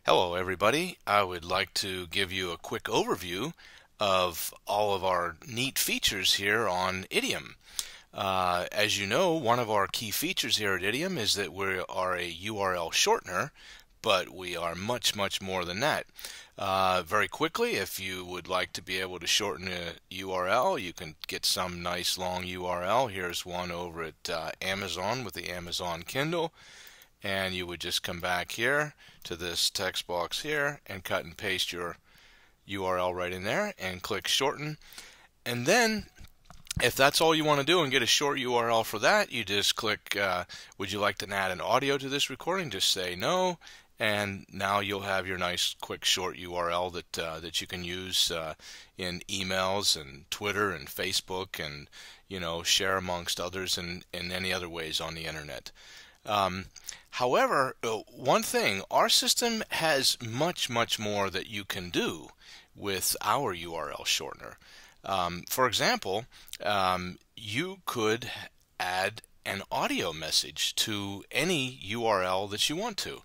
Hello everybody. I would like to give you a quick overview of all of our neat features here on Idiom. As you know, one of our key features here at Idiom is that we are a URL shortener, but we are much more than that. Very quickly, if you would like to be able to shorten a URL, you can get some nice long URL. Here's one over at Amazon with the Amazon Kindle. And you would just come back here to this text box here and cut and paste your URL right in there and click shorten. And then if that's all you want to do and get a short URL for that, you just click would you like to add an audio to this recording? Just say no, and now you'll have your nice quick short URL that you can use in emails and Twitter and Facebook, and share amongst others and in any other ways on the internet. However, one thing, our system has much more that you can do with our URL shortener. For example, you could add an audio message to any URL that you want to,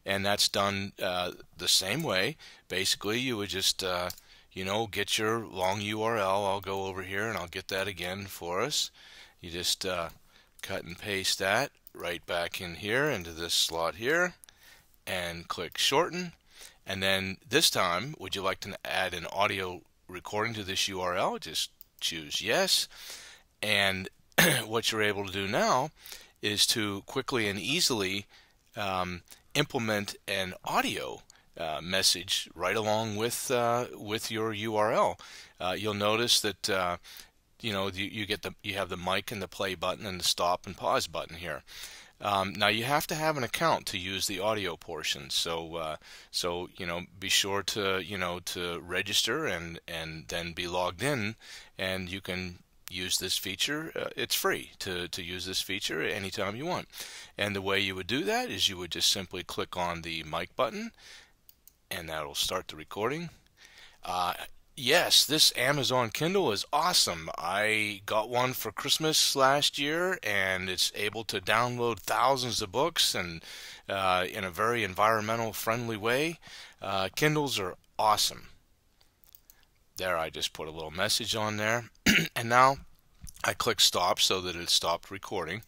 and that's done the same way. Basically, you would just get your long URL. I'll go over here and I'll get that again for us. You just cut and paste that right back in here into this slot here and click shorten. And then this time, would you like to add an audio recording to this URL? Just choose yes. And what you're able to do now is to quickly and easily implement an audio message right along with your URL. You'll notice that you have the mic and the play button and the stop and pause button here. Now you have to have an account to use the audio portion, so be sure to register and then be logged in, and you can use this feature. It's free to use this feature anytime you want. And the way you would do that is you would just simply click on the mic button, and that'll start the recording. Yes, this Amazon Kindle is awesome. I got one for Christmas last year, and it's able to download thousands of books and in a very environmental friendly way. Kindles are awesome. There, I just put a little message on there. And now I click stop so that it stopped recording.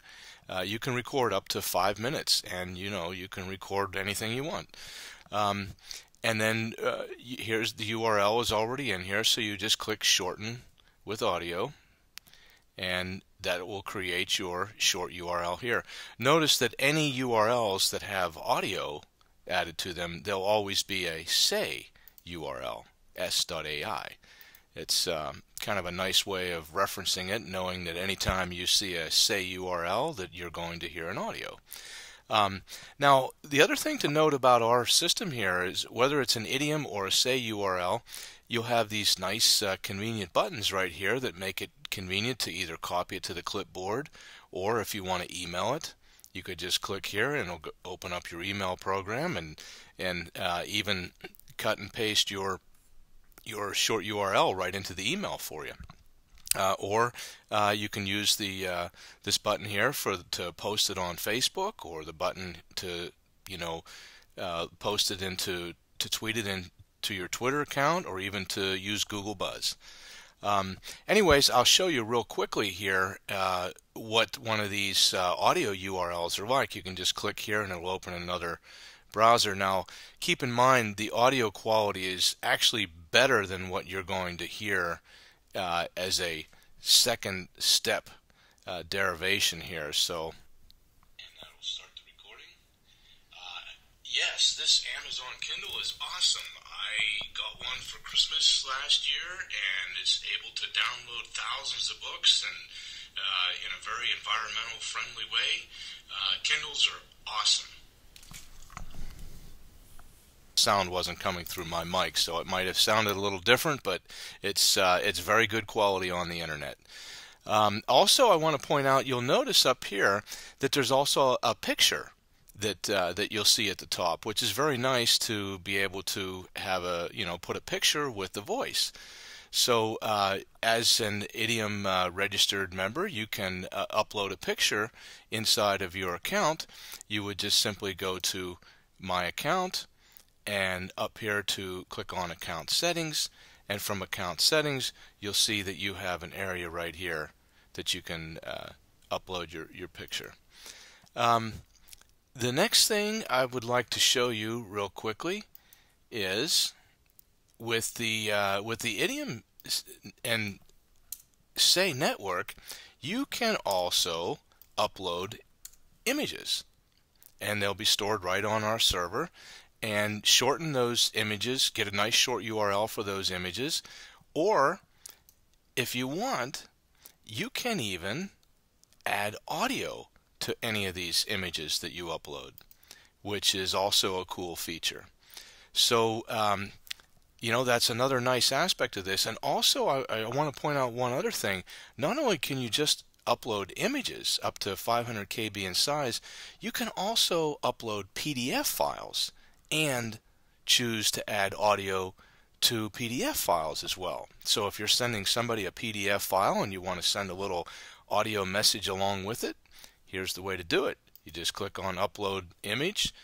You can record up to 5 minutes, and you can record anything you want. And then here's the URL is already in here, so you just click shorten with audio, and that will create your short URL here. Notice that any URLs that have audio added to them, there'll always be a say URL, s.ai. It's kind of a nice way of referencing it, knowing that anytime you see a say URL that you're going to hear an audio. Now, the other thing to note about our system here is whether it's an idiom or a say URL, you'll have these nice convenient buttons right here that make it convenient to either copy it to the clipboard, or if you want to email it, you could just click here and it'll open up your email program and even cut and paste your short URL right into the email for you. Or you can use this button here to post it on Facebook, or the button to post it to tweet it into your Twitter account, or even to use Google Buzz. Anyways, I'll show you real quickly here what one of these audio URLs are like. You can just click here and it'll open another browser. Now, keep in mind the audio quality is actually better than what you're going to hear as a second step derivation here. So, and that will start the recording. Yes, this Amazon Kindle is awesome. I got one for Christmas last year, and it's able to download thousands of books and in a very environmental friendly way. Kindles are awesome. Sound wasn't coming through my mic, so it might have sounded a little different, but it's very good quality on the internet. Also, I want to point out, you'll notice up here that there's also a picture that you'll see at the top, which is very nice to be able to have put a picture with the voice. So as an Idiom registered member, you can upload a picture inside of your account. You would just simply go to My Account, and up here to click on account settings, and from account settings you'll see that you have an area right here that you can upload your picture. The next thing I would like to show you real quickly is with the ityim and say network, you can also upload images, and they'll be stored right on our server, and shorten those images, get a nice short URL for those images, or if you want, you can even add audio to any of these images that you upload, which is also a cool feature. So you know, that's another nice aspect of this. And also I want to point out one other thing. Not only can you just upload images up to 500 KB in size, you can also upload PDF files and choose to add audio to PDF files as well. So if you're sending somebody a PDF file and you want to send a little audio message along with it, here's the way to do it. You just click on upload image,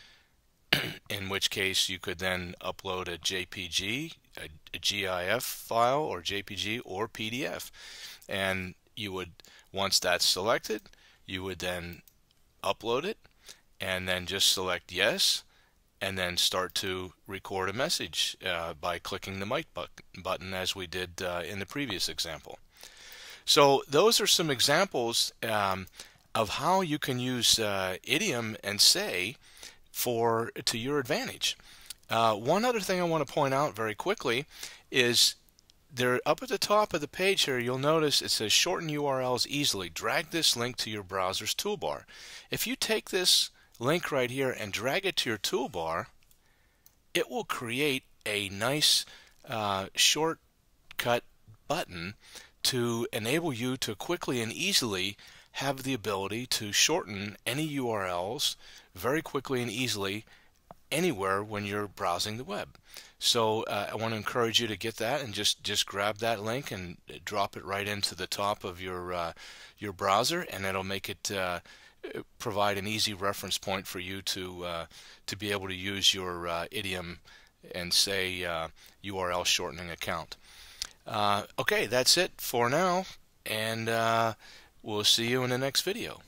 in which case you could then upload a JPG, a GIF file, or JPG, or PDF. And you would, once that's selected, you would then upload it, and then just select yes, and then start to record a message by clicking the mic button as we did in the previous example. So those are some examples of how you can use ityim and say to your advantage. One other thing I want to point out very quickly is there, up at the top of the page here, you'll notice it says shorten URLs easily. Drag this link to your browser's toolbar. If you take this link right here and drag it to your toolbar, it will create a nice shortcut button to enable you to quickly and easily have the ability to shorten any URLs very quickly and easily anywhere when you're browsing the web. So I want to encourage you to get that and just grab that link and drop it right into the top of your browser, and it'll make it provide an easy reference point for you to be able to use your ityim and say URL shortening account. Okay, that's it for now, and we'll see you in the next video.